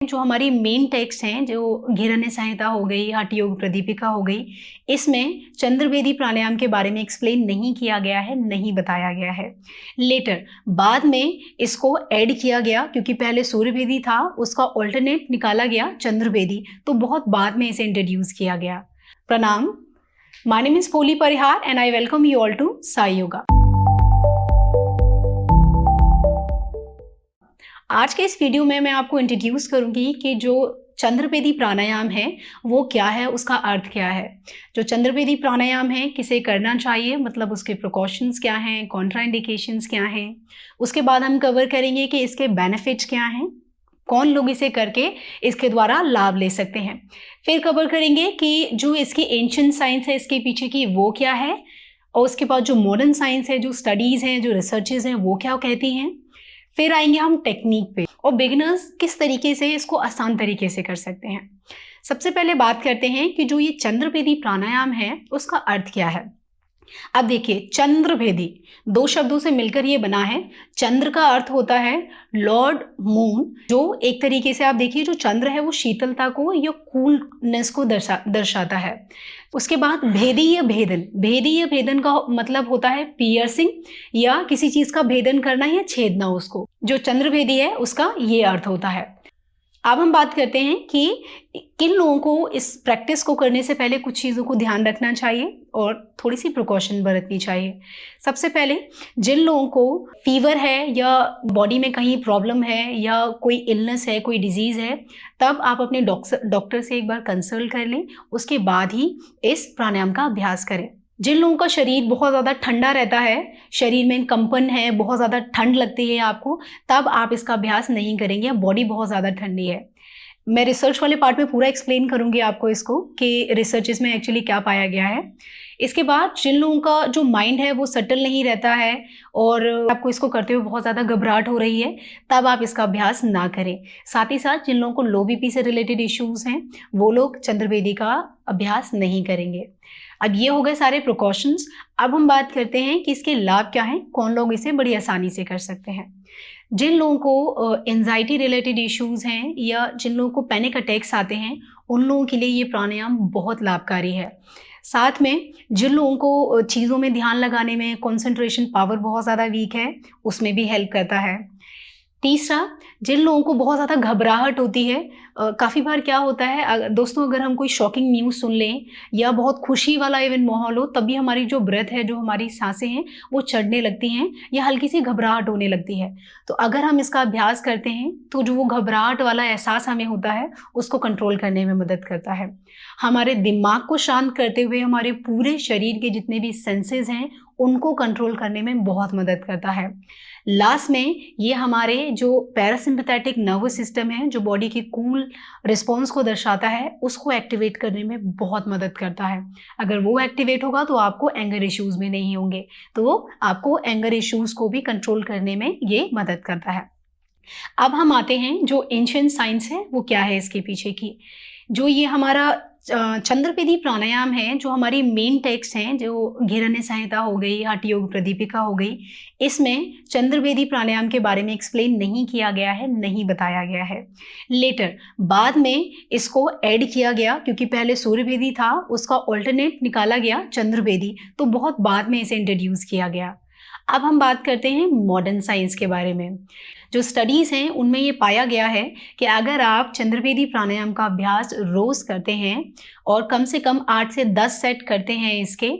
जो हमारी main text हैं, जो घिरण्य संहिता हो गई, हठ योग प्रदीपिका हो गई, इसमें चंद्रवेदी प्राणायाम के बारे में एक्सप्लेन नहीं किया गया है, नहीं बताया गया है। लेटर बाद में इसको ऐड किया गया, क्योंकि पहले सूर्यवेदी था, उसका ऑल्टरनेट निकाला गया चंद्रवेदी, तो बहुत बाद में इसे इंट्रोड्यूस किया गया। प्रणाम, my name is Poli Parihar and I welcome you all to Sai yoga. आज के इस वीडियो में मैं आपको इंट्रोड्यूस करूंगी कि जो चंद्रवेदी प्राणायाम है वो क्या है, उसका अर्थ क्या है। जो चंद्रवेदी प्राणायाम है किसे करना चाहिए, मतलब उसके प्रिकॉशंस क्या हैं, कॉन्ट्राइंडिकेशंस क्या हैं। उसके बाद हम कवर करेंगे कि इसके बेनिफिट्स क्या हैं, कौन लोग इसे करके इसके द्वारा लाभ ले सकते हैं। फिर कवर करेंगे कि जो इसकी एंशिएंट साइंस है इसके पीछे की वो क्या है, और उसके बाद जो मॉडर्न साइंस है, जो स्टडीज़ हैं, जो रिसर्चेज हैं, वो क्या कहती हैं। फिर आएंगे हम टेक्निक पे, और बिगिनर्स किस तरीके से इसको आसान तरीके से कर सकते हैं। सबसे पहले बात करते हैं कि जो ये चंद्रवेदी प्राणायाम है उसका अर्थ क्या है। अब देखिए, चंद्रवेदी दो शब्दों से मिलकर ये बना है। चंद्र का अर्थ होता है लॉर्ड मून, जो एक तरीके से आप देखिए जो चंद्र है वो शीतलता को या कूलनेस को दर्शाता है। उसके बाद भेदीय भेदन, भेदीय भेदन का मतलब होता है पियर्सिंग, या किसी चीज का भेदन करना या छेदना उसको। जो चंद्रवेदी है उसका ये अर्थ होता है। अब हम बात करते हैं कि किन लोगों को इस प्रैक्टिस को करने से पहले कुछ चीज़ों को ध्यान रखना चाहिए और थोड़ी सी प्रिकॉशन बरतनी चाहिए। सबसे पहले जिन लोगों को फीवर है या बॉडी में कहीं प्रॉब्लम है या कोई इलनेस है, कोई डिजीज़ है, तब आप अपने डॉक्टर से एक बार कंसल्ट कर लें, उसके बाद ही इस प्राणायाम का अभ्यास करें। जिन लोगों का शरीर बहुत ज़्यादा ठंडा रहता है, शरीर में कंपन है, बहुत ज़्यादा ठंड लगती है आपको, तब आप इसका अभ्यास नहीं करेंगे, बॉडी बहुत ज़्यादा ठंडी है। मैं रिसर्च वाले पार्ट में पूरा एक्सप्लेन करूंगी आपको इसको कि रिसर्चेस में एक्चुअली क्या पाया गया है। इसके बाद जिन लोगों का जो माइंड है वो सेटल नहीं रहता है और आपको इसको करते हुए बहुत ज़्यादा घबराहट हो रही है, तब आप इसका अभ्यास ना करें। साथ ही साथ जिन लोगों को लो बीपी से रिलेटेड इश्यूज़ हैं वो लोग चंद्रवेदी का अभ्यास नहीं करेंगे। अब ये हो गए सारे प्रिकॉशंस। अब हम बात करते हैं कि इसके लाभ क्या हैं, कौन लोग इसे बड़ी आसानी से कर सकते हैं। जिन लोगों को एंजाइटी रिलेटेड इश्यूज़ हैं या जिन लोगों को पैनिक अटैक्स आते हैं, उन लोगों के लिए ये प्राणायाम बहुत लाभकारी है। साथ में जिन लोगों को चीज़ों में ध्यान लगाने में कंसंट्रेशन पावर बहुत ज़्यादा वीक है, उसमें भी हेल्प करता है। तीसरा, जिन लोगों को बहुत ज़्यादा घबराहट होती है, काफ़ी बार क्या होता है दोस्तों, अगर हम कोई शॉकिंग न्यूज़ सुन लें या बहुत खुशी वाला इवन माहौल हो, तभी हमारी जो ब्रेथ है, जो हमारी सांसें हैं वो चढ़ने लगती हैं या हल्की सी घबराहट होने लगती है। तो अगर हम इसका अभ्यास करते हैं तो जो वो घबराहट वाला एहसास हमें होता है उसको कंट्रोल करने में मदद करता है। हमारे दिमाग को शांत करते हुए हमारे पूरे शरीर के जितने भी सेंसेस हैं उनको कंट्रोल करने में बहुत मदद करता है। लास्ट में ये हमारे जो पैरासिम्पैथेटिक नर्वस सिस्टम है, जो बॉडी की कूल रिस्पॉन्स को दर्शाता है, उसको एक्टिवेट करने में बहुत मदद करता है। अगर वो एक्टिवेट होगा तो आपको एंगर इश्यूज भी नहीं होंगे, तो आपको एंगर इश्यूज को भी कंट्रोल करने में ये मदद करता है। अब हम आते हैं जो एंशिएंट साइंस है वो क्या है इसके पीछे की। जो ये हमारा चंद्रवेदी प्राणायाम है, जो हमारी मेन टेक्स्ट हैं, जो घिरण्य संहिता हो गई, हठ योग प्रदीपिका हो गई, इसमें चंद्रवेदी प्राणायाम के बारे में एक्सप्लेन नहीं किया गया है, नहीं बताया गया है। लेटर बाद में इसको ऐड किया गया, क्योंकि पहले सूर्यवेदी था, उसका ऑल्टरनेट निकाला गया चंद्रवेदी, तो बहुत बाद में इसे इंट्रोड्यूस किया गया। अब हम बात करते हैं मॉडर्न साइंस के बारे में। जो स्टडीज़ हैं उनमें ये पाया गया है कि अगर आप चंद्रवेदी प्राणायाम का अभ्यास रोज़ करते हैं और कम से कम 8 से 10 सेट करते हैं इसके,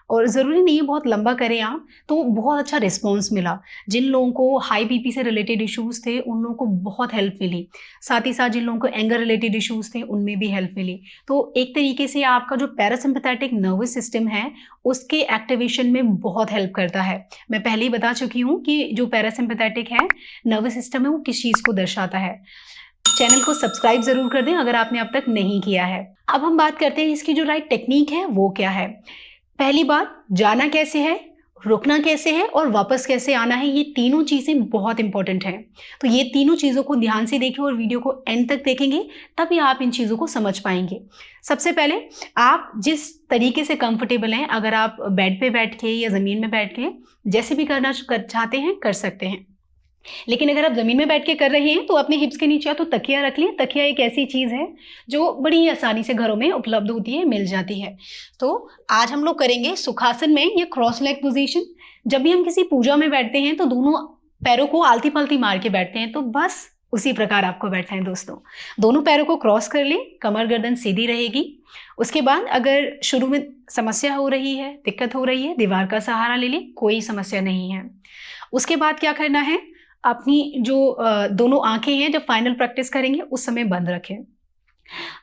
और ज़रूरी नहीं है बहुत लंबा करें आप, तो बहुत अच्छा रिस्पॉन्स मिला। जिन लोगों को हाई बीपी से रिलेटेड इश्यूज़ थे उन लोगों को बहुत हेल्प मिली। साथ ही साथ जिन लोगों को एंगर रिलेटेड इश्यूज़ थे उनमें भी हेल्प मिली। तो एक तरीके से आपका जो पैरासिम्पैथेटिक नर्वस सिस्टम है उसके एक्टिवेशन में बहुत हेल्प करता है। मैं पहले ही बता चुकी हूँ कि जो पैरासिम्पैथेटिक है नर्वस सिस्टम है वो किस चीज़ को दर्शाता है। चैनल को सब्सक्राइब ज़रूर कर दें अगर आपने अब तक नहीं किया है। अब हम बात करते हैं इसकी जो राइट टेक्निक है वो क्या है। पहली बात, जाना कैसे है, रुकना कैसे है और वापस कैसे आना है, ये तीनों चीज़ें बहुत इंपॉर्टेंट हैं। तो ये तीनों चीज़ों को ध्यान से देखें और वीडियो को एंड तक देखेंगे, तभी आप इन चीज़ों को समझ पाएंगे। सबसे पहले आप जिस तरीके से कंफर्टेबल हैं, अगर आप बेड पे बैठ के या ज़मीन में बैठ के जैसे भी करना चाहते हैं कर सकते हैं। लेकिन अगर आप ज़मीन में बैठ के कर रहे हैं तो अपने हिप्स के नीचे या तो तकिया रख लें। तकिया एक ऐसी चीज़ है जो बड़ी ही आसानी से घरों में उपलब्ध होती है, मिल जाती है। तो आज हम लोग करेंगे सुखासन में ये क्रॉस लेग पोजीशन। जब भी हम किसी पूजा में बैठते हैं तो दोनों पैरों को आलती-पलती मार के बैठते हैं, तो बस उसी प्रकार आपको बैठना है दोस्तों। दोनों पैरों को क्रॉस कर लें, कमर गर्दन सीधी रहेगी। उसके बाद अगर शुरू में समस्या हो रही है, दिक्कत हो रही है, दीवार का सहारा ले लें, कोई समस्या नहीं है। उसके बाद क्या करना है, अपनी जो दोनों आंखें हैं जब फाइनल प्रैक्टिस करेंगे उस समय बंद रखें।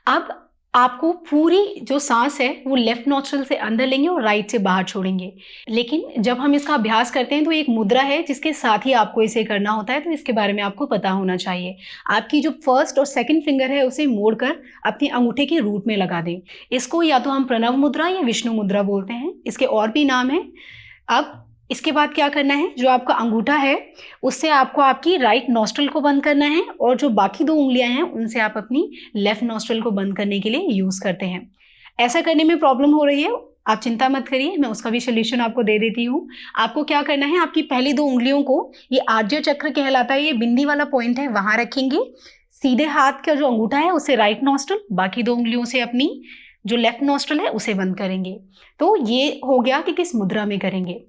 अब आपको पूरी जो सांस है वो लेफ्ट नॉस्ट्रिल से अंदर लेंगे और राइट से बाहर छोड़ेंगे। लेकिन जब हम इसका अभ्यास करते हैं तो एक मुद्रा है जिसके साथ ही आपको इसे करना होता है, तो इसके बारे में आपको पता होना चाहिए। आपकी जो फर्स्ट और सेकंड फिंगर है उसे मोड़कर अपने अंगूठे के रूट में लगा दें। इसको या तो हम प्रणव मुद्रा या विष्णु मुद्रा बोलते हैं, इसके और भी नाम हैं। अब इसके बाद क्या करना है, जो आपका अंगूठा है उससे आपको आपकी राइट नॉस्ट्रिल को बंद करना है और जो बाकी 2 उंगलियां हैं उनसे आप अपनी लेफ्ट नॉस्ट्रिल को बंद करने के लिए यूज करते हैं। ऐसा करने में प्रॉब्लम हो रही है, आप चिंता मत करिए, मैं उसका भी सोल्यूशन आपको दे देती हूँ। आपको क्या करना है, आपकी पहली 2 उंगलियों को, ये आज्य चक्र कहलाता है, ये बिंदी वाला पॉइंट है, वहां रखेंगे। सीधे हाथ का जो अंगूठा है उससे राइट नॉस्ट्रिल, बाकी 2 उंगलियों से अपनी जो लेफ्ट नॉस्ट्रिल है उसे बंद करेंगे। तो ये हो गया कि किस मुद्रा में करेंगे।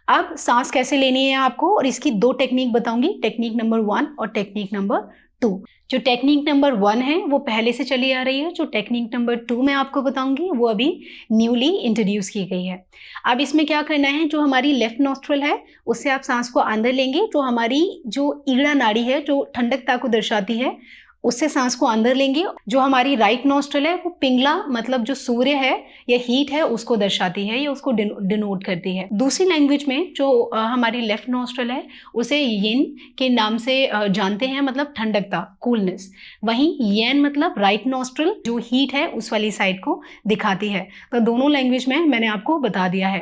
अब सांस कैसे लेनी है आपको, और इसकी 2 टेक्निक बताऊंगी, टेक्निक नंबर 1 और टेक्निक नंबर 2। जो टेक्निक नंबर 1 है वो पहले से चली आ रही है, जो टेक्निक नंबर 2 मैं आपको बताऊंगी वो अभी न्यूली इंट्रोड्यूस की गई है। अब इसमें क्या करना है, जो हमारी लेफ्ट नॉस्ट्रिल है उससे आप सांस को अंदर लेंगे, जो हमारी जो ईड़ा नाड़ी है जो ठंडकता को दर्शाती है उससे सांस को अंदर लेंगे। जो हमारी राइट नॉस्ट्रिल है वो पिंगला, मतलब जो सूर्य है या हीट है उसको दर्शाती है या उसको डिनोट करती है। दूसरी लैंग्वेज में जो हमारी लेफ्ट नॉस्ट्रिल है उसे यिन के नाम से जानते हैं, मतलब ठंडकता, कूलनेस। वहीं येन मतलब राइट नॉस्ट्रिल, जो हीट है उस वाली साइड को दिखाती है। तो दोनों लैंग्वेज में मैंने आपको बता दिया है।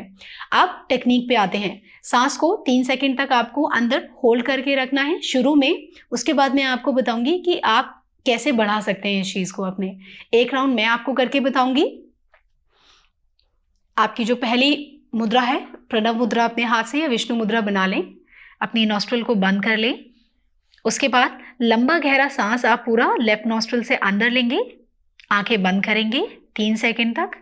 अब टेक्निक पे आते हैं। सांस को 3 सेकंड तक आपको अंदर होल्ड करके रखना है शुरू में। उसके बाद मैं आपको बताऊंगी कि आप कैसे बढ़ा सकते हैं इस चीज को अपने। एक राउंड मैं आपको करके बताऊंगी। आपकी जो पहली मुद्रा है, प्रणव मुद्रा अपने हाथ से या विष्णु मुद्रा बना लें, अपनी नॉस्ट्रिल को बंद कर लें। उसके बाद लंबा गहरा सांस आप पूरा लेफ्ट नॉस्ट्रिल से अंदर लेंगे, आंखें बंद करेंगे 3 सेकंड तक।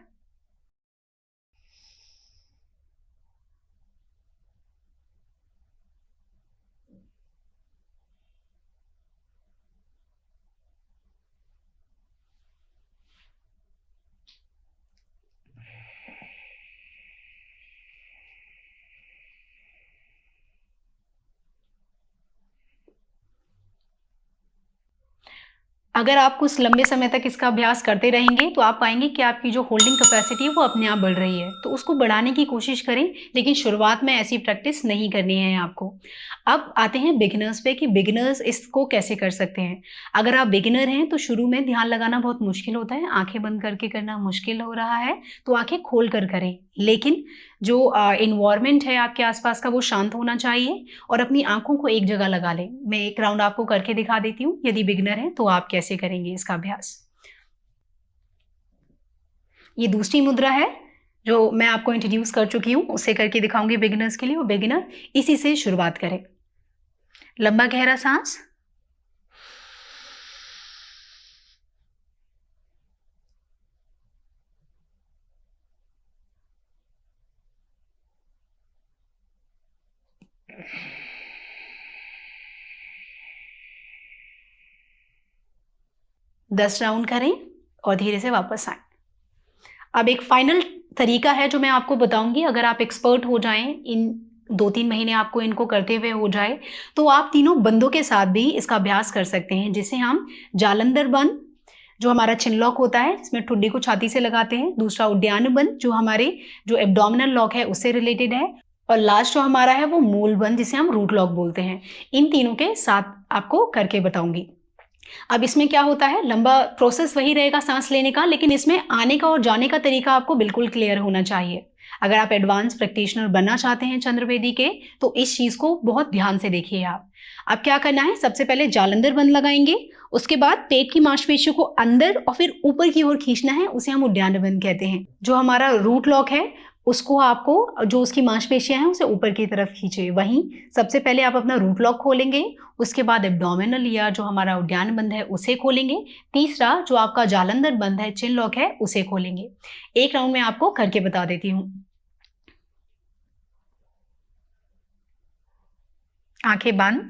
अगर आप कुछ लंबे समय तक इसका अभ्यास करते रहेंगे तो आप पाएंगे कि आपकी जो होल्डिंग कैपेसिटी है वो अपने आप बढ़ रही है। तो उसको बढ़ाने की कोशिश करें, लेकिन शुरुआत में ऐसी प्रैक्टिस नहीं करनी है आपको। अब आते हैं बिगिनर्स पे कि बिगिनर्स इसको कैसे कर सकते हैं। अगर आप बिगिनर हैं तो शुरू में ध्यान लगाना बहुत मुश्किल होता है, आंखें बंद करके करना मुश्किल हो रहा है तो आंखें खोल कर करें। लेकिन जो इन्वायरमेंट है आपके आसपास का वो शांत होना चाहिए और अपनी आंखों को एक जगह लगा लें। मैं एक राउंड आपको करके दिखा देती हूँ, यदि बिगिनर है तो आप कैसे करेंगे इसका अभ्यास। ये दूसरी मुद्रा है जो मैं आपको इंट्रोड्यूस कर चुकी हूँ, उसे करके दिखाऊंगी बिगिनर्स के लिए। वो बिगिनर इसी से शुरुआत करें। लंबा गहरा सांस, दस राउंड करें और धीरे से वापस आए। अब एक फाइनल तरीका है जो मैं आपको बताऊंगी। अगर आप एक्सपर्ट हो जाएं, इन 2-3 महीने आपको इनको करते हुए हो जाए, तो आप तीनों बंदों के साथ भी इसका अभ्यास कर सकते हैं, जिसे हम जालंधर बंद, जो हमारा चिन लॉक होता है जिसमें ठुड्डी को छाती से लगाते हैं, दूसरा उद्यान बंद जो हमारे जो एब्डोमिनल लॉक है उससे रिलेटेड है, और लास्ट जो हमारा है वो मूल बंद जिसे हम रूट लॉक बोलते हैं। इन तीनों के साथ आपको करके बताऊंगी। अब इसमें क्या होता है, लंबा प्रोसेस वही रहेगा सांस लेने का, लेकिन इसमें आने का और जाने का तरीका आपको बिल्कुल क्लियर होना चाहिए। अगर आप एडवांस प्रैक्टिशनर बनना चाहते हैं चंद्रवेदी के, तो इस चीज को बहुत ध्यान से देखिए आप। अब क्या करना है, सबसे पहले जालंधर बंद लगाएंगे, उसके बाद पेट की मांसपेशियों को अंदर और फिर ऊपर की ओर खींचना है, उसे हम उद्यान बंद कहते हैं। जो हमारा रूट लॉक है उसको आपको जो उसकी मांसपेशियां हैं उसे ऊपर की तरफ खींचे। वहीं सबसे पहले आप अपना रूट लॉक खोलेंगे, उसके बाद एब्डोमिनल या जो हमारा उद्यान बंध है उसे खोलेंगे, तीसरा जो आपका जालंधर बंध है चिन लॉक है उसे खोलेंगे। एक राउंड में आपको करके बता देती हूँ। आंखें बंद,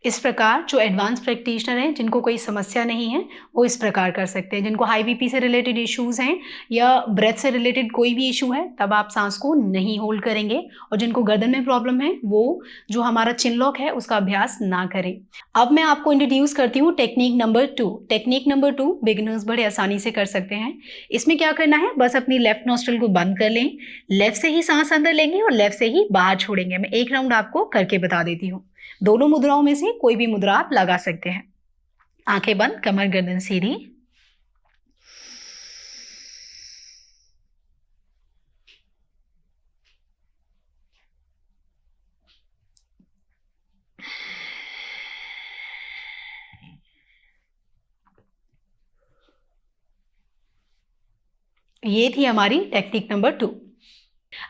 इस प्रकार जो एडवांस प्रैक्टिशनर हैं जिनको कोई समस्या नहीं है वो इस प्रकार कर सकते हैं। जिनको हाई बीपी से रिलेटेड इश्यूज हैं या ब्रेथ से रिलेटेड कोई भी इशू है तब आप सांस को नहीं होल्ड करेंगे, और जिनको गर्दन में प्रॉब्लम है वो जो हमारा चिन लॉक है उसका अभ्यास ना करें। अब मैं आपको इंट्रोड्यूस करती हूँ technique number 2। Technique number 2 beginners बड़े आसानी से कर सकते हैं। इसमें क्या करना है, बस अपनी लेफ्ट नोस्ट्रल को बंद कर लें, लेफ्ट से ही सांस अंदर लेंगे और लेफ्ट से ही बाहर छोड़ेंगे। मैं एक राउंड आपको करके बता देती हूँ। दोनों मुद्राओं में से कोई भी मुद्रा आप लगा सकते हैं। आंखें बंद, कमर गर्दन सीधी। ये थी हमारी टेक्निक नंबर 2।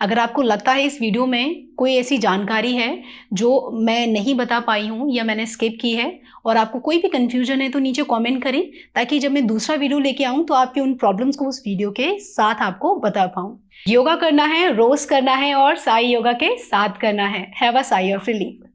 अगर आपको लगता है इस वीडियो में कोई ऐसी जानकारी है जो मैं नहीं बता पाई हूँ या मैंने स्किप की है और आपको कोई भी कंफ्यूजन है तो नीचे कमेंट करें, ताकि जब मैं दूसरा वीडियो लेके आऊँ तो आपके उन प्रॉब्लम्स को उस वीडियो के साथ आपको बता पाऊँ। योगा करना है, रोज करना है और साई योगा के साथ करना है। Have a sigh of relief.